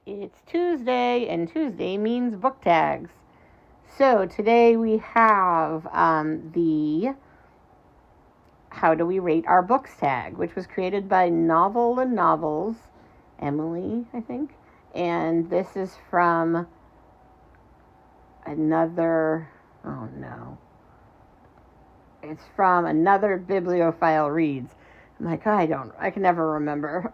It's Tuesday, and Tuesday means book tags. So today we have the How Do We Rate Our Books tag, which was created by Novel and Novels, Emily, I think. And this is from another, oh no. It's from Another Bibliophile Reads. I'm like, I can never remember.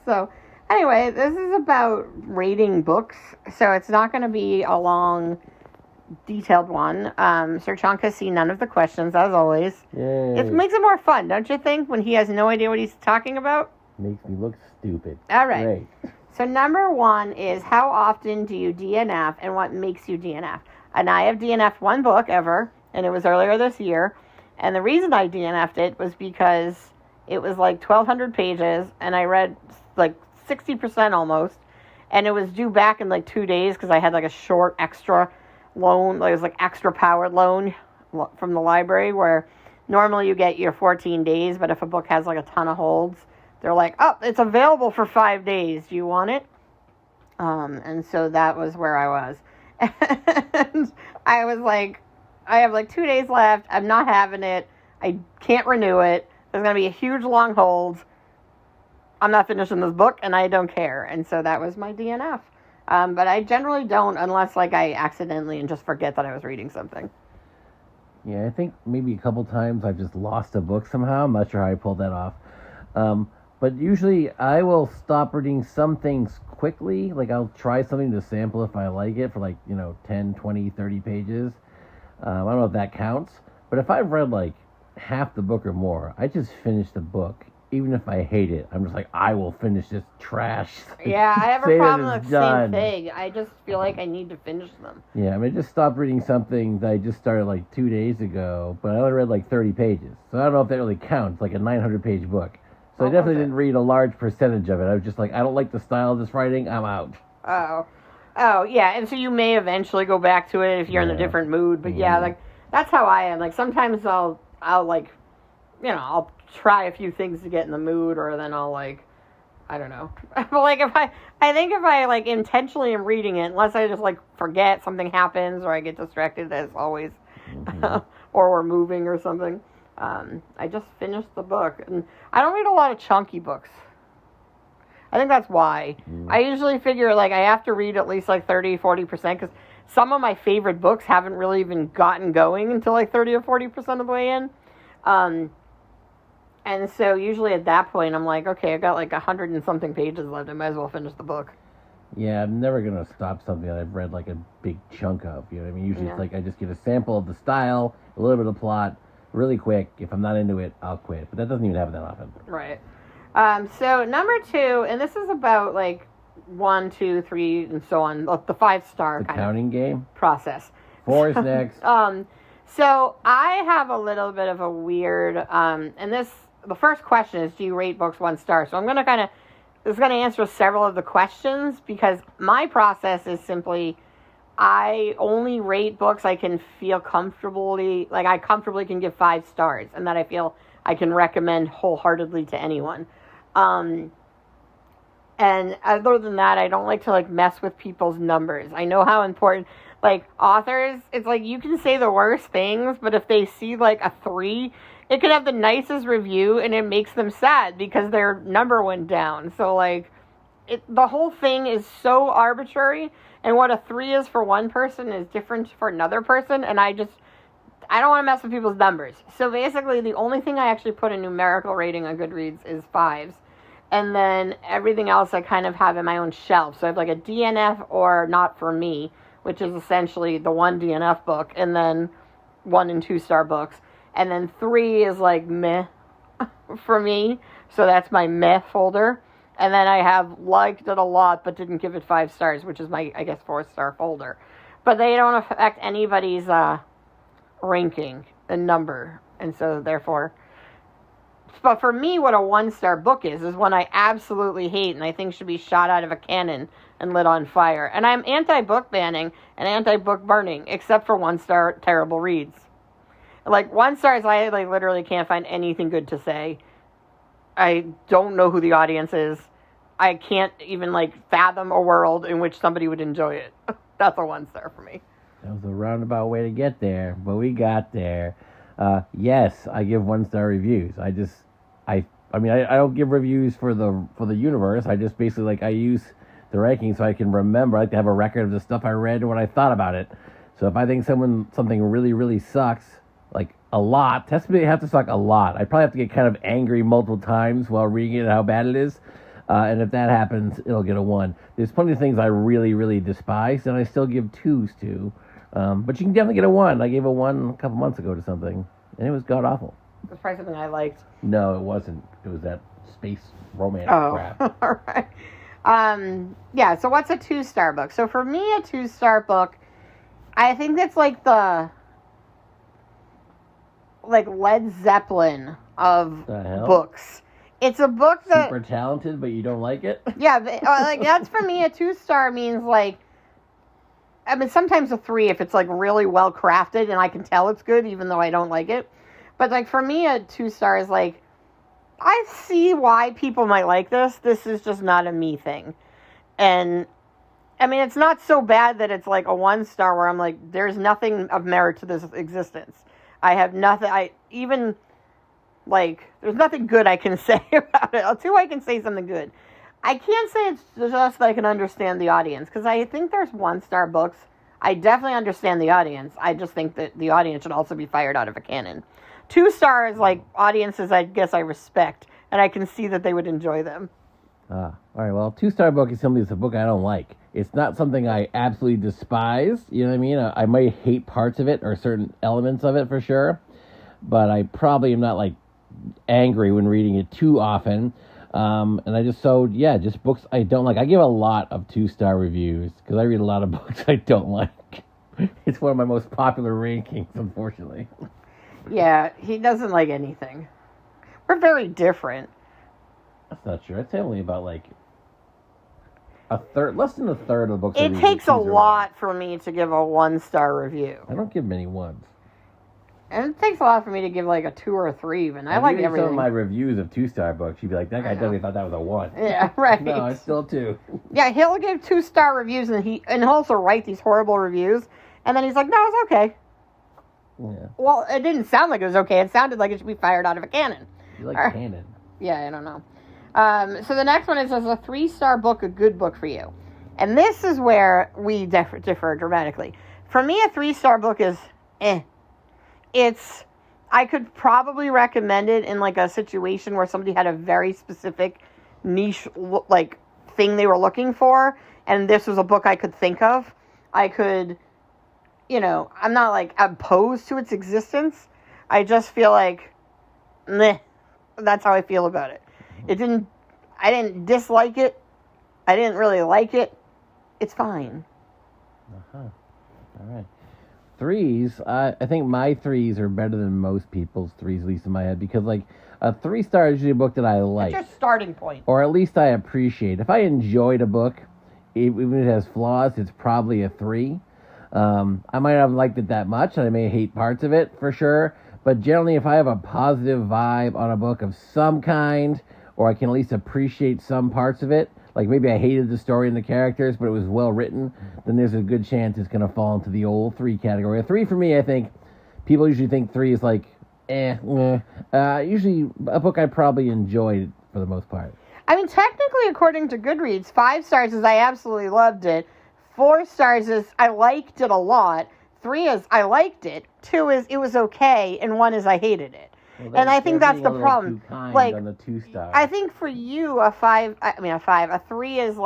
So anyway, this is about rating books, so it's not going to be a long, detailed one. Sir Chonk has seen none of the questions, as always. Yay. It makes it more fun, don't you think, when he has no idea what he's talking about? Makes me look stupid. All right. Great. So number one is, how often do you DNF, and what makes you DNF? And I have DNF'd one book ever, and it was earlier this year. And the reason I DNF'd it was because it was like 1,200 pages, and I read like 60% almost, and it was due back in like 2 days because I had like a short extra loan, like it was like extra powered loan from the library, where normally you get your 14 days, but if a book has like a ton of holds, they're like, oh, it's available for 5 days. Do you want it? And so that was where I was. And I was like, I have like 2 days left. I'm not having it. I can't renew it. There's going to be a huge long hold. I'm not finishing this book, and I don't care. And so that was my DNF. But I generally don't, unless like I accidentally and just forget that I was reading something. Yeah, I think maybe a couple times I've just lost a book somehow. I'm not sure how I pulled that off. But usually I will stop reading some things quickly. Like I'll try something to sample if I like it for like, 10, 20, 30 pages. I don't know if that counts. But if I've read like half the book or more, I just finish the book. Even if I hate it, I'm just like, I will finish this trash. Yeah, I have a problem with the same thing. I just feel like I need to finish them. Yeah, I just stopped reading something that I just started like 2 days ago, but I only read like 30 pages. So I don't know if that really counts, like a 900-page book. So I definitely didn't read a large percentage of it. I was just like, I don't like the style of this writing, I'm out. Oh, yeah, and so you may eventually go back to it if you're in a different mood, but yeah, like, that's how I am. Like, sometimes I'll like, I'll try a few things to get in the mood, or then I'll like, I don't know. But like if I like intentionally am reading it, unless I just like forget, something happens, or I get distracted as always, or we're moving or something, I just finish the book. And I don't read a lot of chunky books. I think that's why. I usually figure like I have to read at least like 30-40%, because some of my favorite books haven't really even gotten going until like 30 or 40% of the way in. And so usually at that point, I'm like, okay, I got like 100 and something pages left. I might as well finish the book. Yeah, I'm never going to stop something that I've read like a big chunk of. You know what I mean? Usually it's like I just get a sample of the style, a little bit of plot, really quick. If I'm not into it, I'll quit. But that doesn't even happen that often. Right. So number two, and this is about like 1, 2, 3, and so on, the 5-star kind counting of game process. 4 is next. So I have a little bit of a weird, and the first question is, do you rate books 1 star? So I'm going to answer several of the questions, because my process is simply, I only rate books I can feel comfortably, like I comfortably can give 5 stars, and that I feel I can recommend wholeheartedly to anyone. And other than that, I don't like to like mess with people's numbers. I know how important, like authors, it's like you can say the worst things, but if they see like a 3, it could have the nicest review and it makes them sad because their number went down. So like the whole thing is so arbitrary, and what a 3 is for one person is different for another person, and I don't want to mess with people's numbers. So basically the only thing I actually put a numerical rating on Goodreads is 5s. And then everything else I kind of have in my own shelf. So I have like a DNF or not for me, which is essentially the 1 DNF book, and then 1 and 2 star books. And then 3 is like meh for me. So that's my meh folder. And then I have liked it a lot but didn't give it 5 stars, which is my, I guess, 4-star folder. But they don't affect anybody's ranking and number. And so therefore... But for me, what a 1-star book is one I absolutely hate and I think should be shot out of a cannon and lit on fire. And I'm anti-book banning and anti-book burning, except for 1-star terrible reads. Like, 1 stars, I like literally can't find anything good to say. I don't know who the audience is. I can't even like fathom a world in which somebody would enjoy it. That's a 1 star for me. That was a roundabout way to get there, but we got there. Yes, I give 1-star reviews. I don't give reviews for the universe. I just basically I use the ranking so I can remember. I like to have a record of the stuff I read and what I thought about it. So if I think something really, really sucks, like a lot, have to suck a lot. I probably have to get kind of angry multiple times while reading it how bad it is. And if that happens, it'll get a 1. There's plenty of things I really, really despise, and I still give 2s to. But you can definitely get a 1. I gave a 1 a couple months ago to something, and it was god-awful. It was probably something I liked. No, it wasn't. It was that space romance crap. All right. Yeah, so what's a 2-star book? So for me, a 2-star book, I think that's like the Led Zeppelin of books. It's a book that... Super talented, but you don't like it? Yeah, that's for me, a 2-star means sometimes a 3 if it's really well crafted and I can tell it's good even though I don't like it. But for me, a 2-star is I see why people might like this. This is just not a me thing. And it's not so bad that it's a 1-star where I'm there's nothing of merit to this existence. I have nothing, there's nothing good I can say about it. 2, I can say something good. I can't say it's just that I can understand the audience, because I think there's 1-star books. I definitely understand the audience. I just think that the audience should also be fired out of a cannon. 2 stars, audiences, I guess I respect, and I can see that they would enjoy them. All right, well, 2-star book is simply a book I don't like. It's not something I absolutely despise, you know what I mean? I might hate parts of it or certain elements of it for sure, but I probably am not, angry when reading it too often. And I just books I don't like. I give a lot of 2-star reviews because I read a lot of books I don't like. It's one of my most popular rankings, unfortunately. Yeah, he doesn't like anything. We're very different. That's not true. I'd say only about a third, less than a third of the books. It takes a lot for me to give a 1-star review. I don't give many 1s. And it takes a lot for me to give a 2 or a 3 even. I like everything. Some of my reviews of 2-star books, you'd be like, that guy definitely thought that was a 1. Yeah, right. No, it's still 2. Yeah, he'll give 2-star reviews and he'll also write these horrible reviews. And then he's like, no, it's okay. Yeah. Well, it didn't sound like it was okay. It sounded like it should be fired out of a cannon. You like cannon. Yeah, I don't know. So the next one is a 3-star book, a good book for you. And this is where we differ dramatically. For me, a 3-star book is I could probably recommend it in a situation where somebody had a very specific niche thing they were looking for, and this was a book I could think of. I could, I'm not opposed to its existence. I just feel meh. That's how I feel about it. I didn't dislike it. I didn't really like it. It's fine. All right. 3s, I think my 3s are better than most people's 3s, at least in my head, because a 3-star is usually a book that I like. It's your starting point. Or at least I appreciate. If I enjoyed a book, even if it has flaws, it's probably a 3. I might not have liked it that much, and I may hate parts of it, for sure, but generally if I have a positive vibe on a book of some kind, or I can at least appreciate some parts of it, maybe I hated the story and the characters, but it was well written, then there's a good chance it's going to fall into the old 3 category. A 3 for me, I think, people usually think 3 is usually a book I probably enjoyed for the most part. Technically, according to Goodreads, 5 stars is I absolutely loved it. 4 stars is I liked it a lot. 3 is I liked it. 2 is it was okay. And 1 is I hated it. Well, and I think that's the problem. On the 2-star. I think for you, a 3 is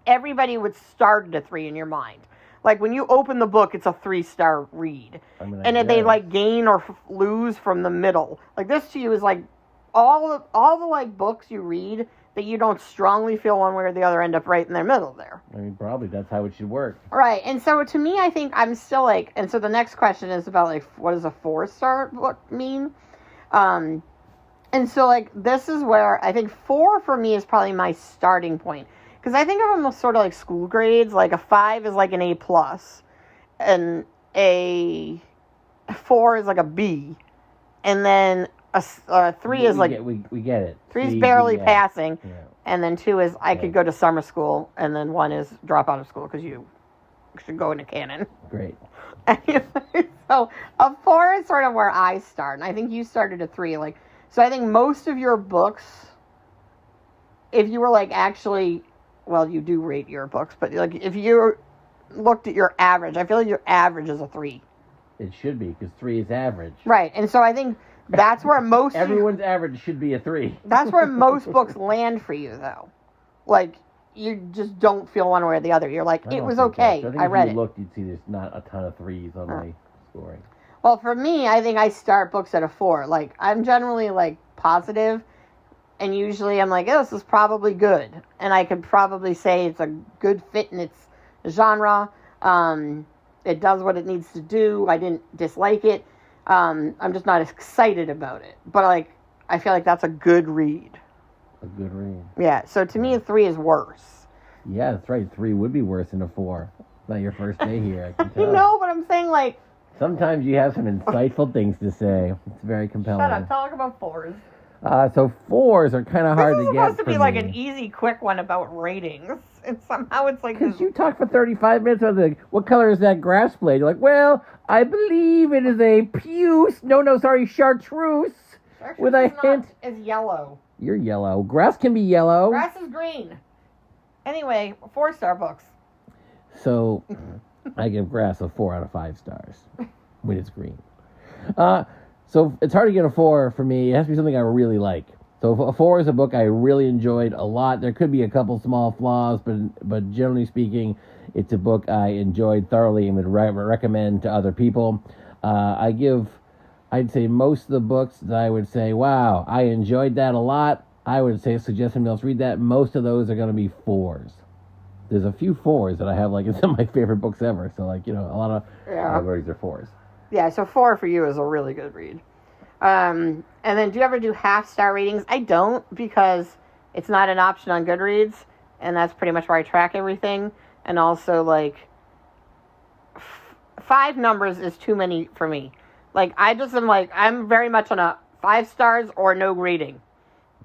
everybody would start at a 3 in your mind. When you open the book, it's a 3-star read. And if they gain or lose from the middle. This to you is all the books you read that you don't strongly feel one way or the other end up right in the middle there. Probably that's how it should work. Right. And so to me, I think I'm still and so the next question is about what does a 4-star book mean? And so this is where I think 4 for me is probably my starting point. Because I think of them as sort of school grades. A 5 is an A+, and a 4 is a B, and then a 3 is we get it. 3 is barely passing. Yeah. And then 2 is I could go to summer school. And then 1 is drop out of school because you should go into canon. Great. So a 4 is sort of where I start. And I think you started at 3. Like, so I think most of your books, if you were like actually, well, you do rate your books, but like if you looked at your average, I feel like your average is a 3. It should be, because 3 is average. Right. And so I think that's where most... Everyone's average should be a 3. That's where most books land for you, though. Like, you just don't feel one way or the other. You're like, it was okay. I read it. If you looked, you'd see there's not a ton of 3s on my scoring. Well, for me, I think I start books at a 4. Like, I'm generally, like, positive, and usually I'm like, oh, this is probably good. And I could probably say it's a good fit in its genre. It does what it needs to do. I didn't dislike it. I'm just not excited about it. But, like, I feel like that's a good read. A good read. Yeah, so to me, a 3 is worse. Yeah, that's right. 3 would be worse than a 4. Not your first day here, I can tell. No, but I'm saying, like... Sometimes you have some insightful things to say. It's very compelling. Shut up. Talk about 4s. So 4s are kind of hard to get. This is supposed to be like an easy, quick one about ratings. And somehow it's like... Because you talked for 35 minutes about the, what color is that grass blade? You're like, well, I believe it is a puce. Chartreuse. With a hint. Is yellow. You're yellow. Grass can be yellow. Grass is green. Anyway, 4-star books. So, I give grass a 4 out of 5 stars when it's green. So it's hard to get a 4 for me. It has to be something I really like. So a 4 is a book I really enjoyed a lot. There could be a couple small flaws, but generally speaking, it's a book I enjoyed thoroughly and would recommend to other people. I'd say most of the books that I would say, wow, I enjoyed that a lot. I would say suggest somebody else read that. Most of those are going to be 4s. There's a few 4s that I have, like, in some of my favorite books ever. So, like, a lot of categories are 4s. Yeah, so 4 for you is a really good read. And then do you ever do half-star ratings? I don't, because it's not an option on Goodreads, and that's pretty much where I track everything. And also, like, 5 numbers is too many for me. Like, I just am like, I'm very much on a 5 stars or no grading.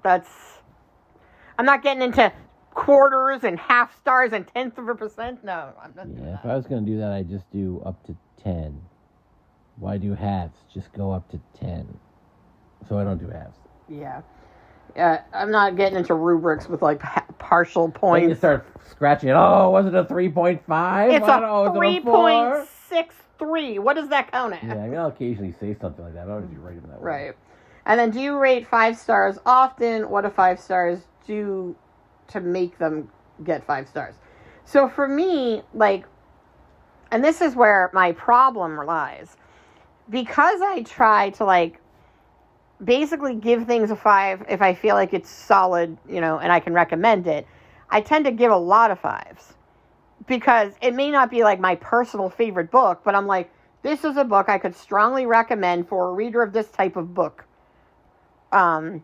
I'm not getting into quarters and half stars and 1/10%. No, I'm not doing that. If I was going to do that, I'd just do up to 10. Why do halves? Just go up to 10. So I don't do halves. Yeah. I'm not getting into rubrics with, like, partial points. Then you start scratching it. Oh, was it a 3.5? It's a 3.63. What does that count as? Yeah, I mean, I'll occasionally say something like that. I don't usually rate them that way. Right. And then do you rate 5 stars often? What do 5 stars do to make them get 5 stars? So for me, like, and this is where my problem lies. Because I try to, like, basically give things a 5 if I feel like it's solid, and I can recommend it, I tend to give a lot of 5s. Because it may not be, like, my personal favorite book, but I'm like, this is a book I could strongly recommend for a reader of this type of book. And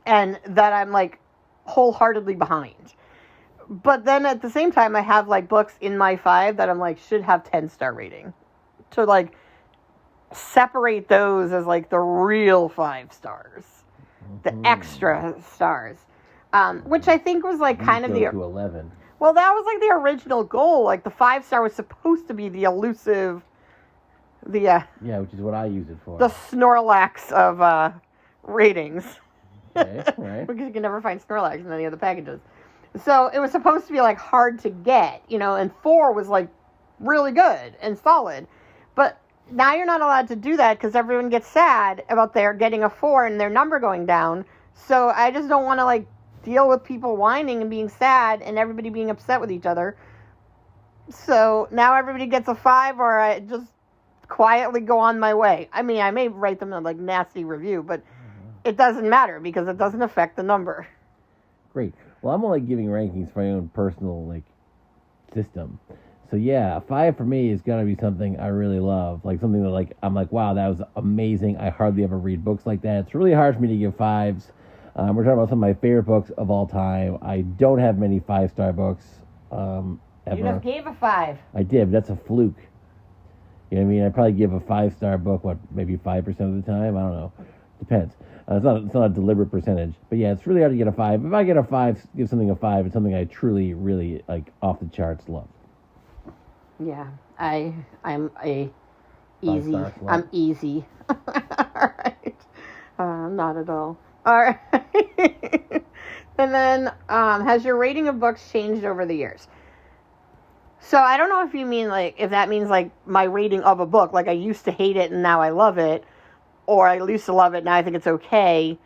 that I'm, like, wholeheartedly behind. But then at the same time, I have, like, books in my 5 that I'm like, should have 10-star rating. To, like, separate those as, like, the real 5 stars. The extra stars. Which I think was, like, kind of the... to 11. Well, that was, like, the original goal. Like, the 5-star was supposed to be the elusive... yeah, which is what I use it for. The Snorlax of, ratings. Okay, right. Because you can never find Snorlax in any of the packages. So it was supposed to be, like, hard to get, and 4 was, like, really good and solid. But now you're not allowed to do that because everyone gets sad about their getting a 4 and their number going down. So I just don't want to, like, deal with people whining and being sad and everybody being upset with each other. So now everybody gets a 5 or I just quietly go on my way. I mean, I may write them a, like, nasty review, but it doesn't matter because it doesn't affect the number. Great. Well, I'm only giving rankings for my own personal, like, system. So, yeah, a 5 for me is going to be something I really love. Like, something that, like, I'm like, wow, that was amazing. I hardly ever read books like that. It's really hard for me to give 5s. We're talking about some of my favorite books of all time. I don't have many 5-star books ever. You just gave a 5. I did, but that's a fluke. You know what I mean? I probably give a 5-star book, maybe 5% of the time? I don't know. Depends. It's not a deliberate percentage, but yeah, it's really hard to get a 5. If I get a 5, give something a 5, it's something I truly, really like off the charts love. Yeah, I'm a easy. 5 star I'm easy. All right. Not at all. All right. And then, has your rating of books changed over the years? So I don't know if you mean if that means my rating of a book, like I used to hate it and now I love it, or I used to love it now I think it's okay,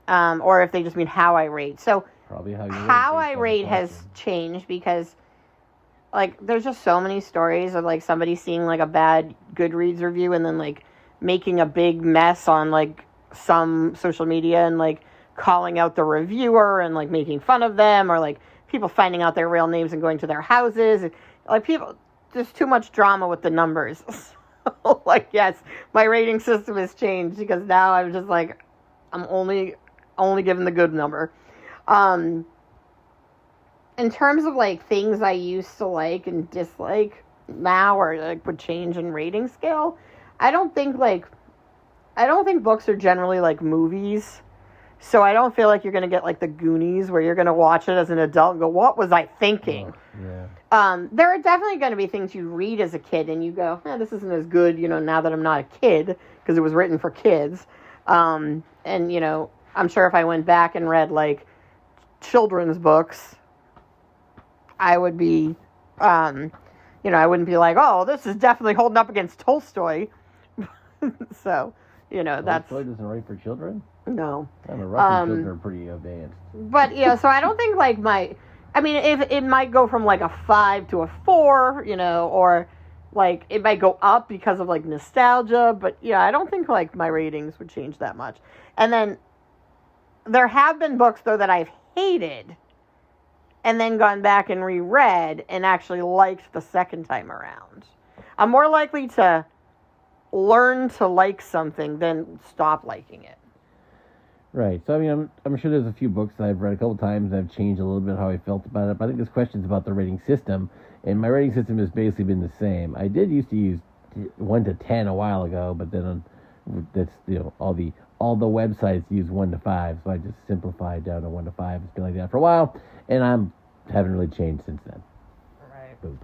or if they just mean how I rate. So probably how I rate has changed because there's just so many stories of somebody seeing a bad Goodreads review and then making a big mess on some social media and calling out the reviewer and making fun of them, or people finding out their real names and going to their houses. People, there's too much drama with the numbers. So, yes, my rating system has changed because now I'm just I'm only given the good number. In terms of things I used to like and dislike now, or would change in rating scale, I don't think books are generally like movies. So I don't feel like you're going to get the Goonies, where you're going to watch it as an adult and go, what was I thinking? Oh, yeah. There are definitely going to be things you read as a kid and you go, this isn't as good, now that I'm not a kid, because it was written for kids. And, I'm sure if I went back and read children's books, I would be, I wouldn't be oh, this is definitely holding up against Tolstoy. So, that's... Tolstoy doesn't write for children? No. I mean, Russian children are pretty advanced. But, so I don't think, if it might go from, a 5 to a 4, or, it might go up because of, nostalgia, but, yeah, I don't think, my ratings would change that much. And then, there have been books, though, that I've hated, and then gone back and reread, and actually liked the second time around. I'm more likely to learn to like something than stop liking it. Right. So, I mean, I'm sure there's a few books that I've read a couple times and I've changed a little bit how I felt about it. But I think this question's about the rating system. And my rating system has basically been the same. I did used to use 1 to 10 a while ago, but then that's, all the websites use 1 to 5. So I just simplified down to 1 to 5. It's been like that for a while. And I haven't really changed since then. Right. Boop.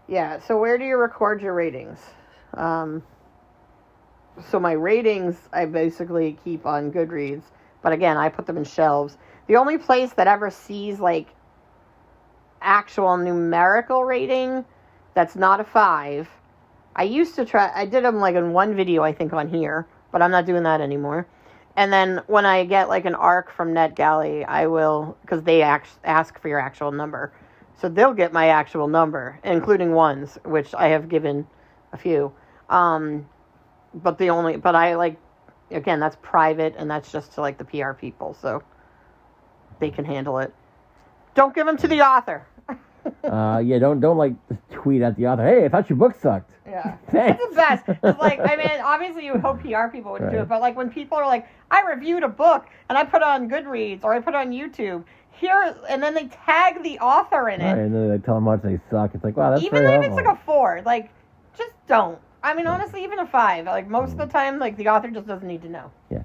Yeah. So where do you record your ratings? So my ratings, I basically keep on Goodreads. But again, I put them in shelves. The only place that ever sees, actual numerical rating that's not a 5, I used to try, I did them, in one video, I think, on here. But I'm not doing that anymore. And then when I get, an ARC from NetGalley, I will, because they ask for your actual number. So they'll get my actual number, including ones, which I have given a few. But again, that's private, and that's just to, the PR people, so they can handle it. Don't give them to the author. Yeah, don't tweet at the author, hey, I thought your book sucked. Yeah. Thanks. It's the best. It's obviously you would hope PR people wouldn't do it, but, when people are I reviewed a book, and I put it on Goodreads, or I put it on YouTube, and then they tag the author in it. Right, and then they tell them how much they suck. It's wow, that's even very if helpful. It's a 4, just don't. I mean, honestly, even a 5. Most of the time, the author just doesn't need to know. Yeah.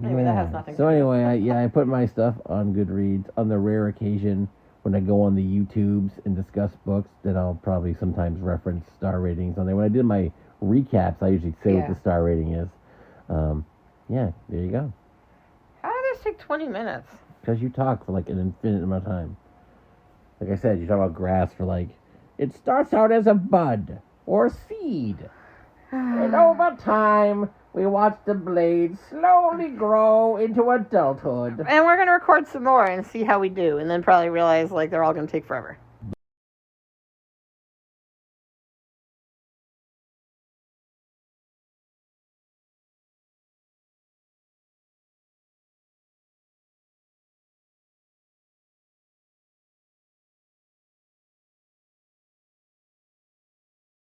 Anyway, that has nothing So to do. anyway, I put my stuff on Goodreads. On the rare occasion when I go on the YouTubes and discuss books, then I'll probably sometimes reference star ratings on there. When I did my recaps, I usually say what the star rating is. Yeah, there you go. How did this take 20 minutes? Because you talk for an infinite amount of time. Like I said, you talk about grass for it starts out as a bud or seed. And over time, we watch the blades slowly grow into adulthood. And we're going to record some more and see how we do. And then probably realize, they're all going to take forever.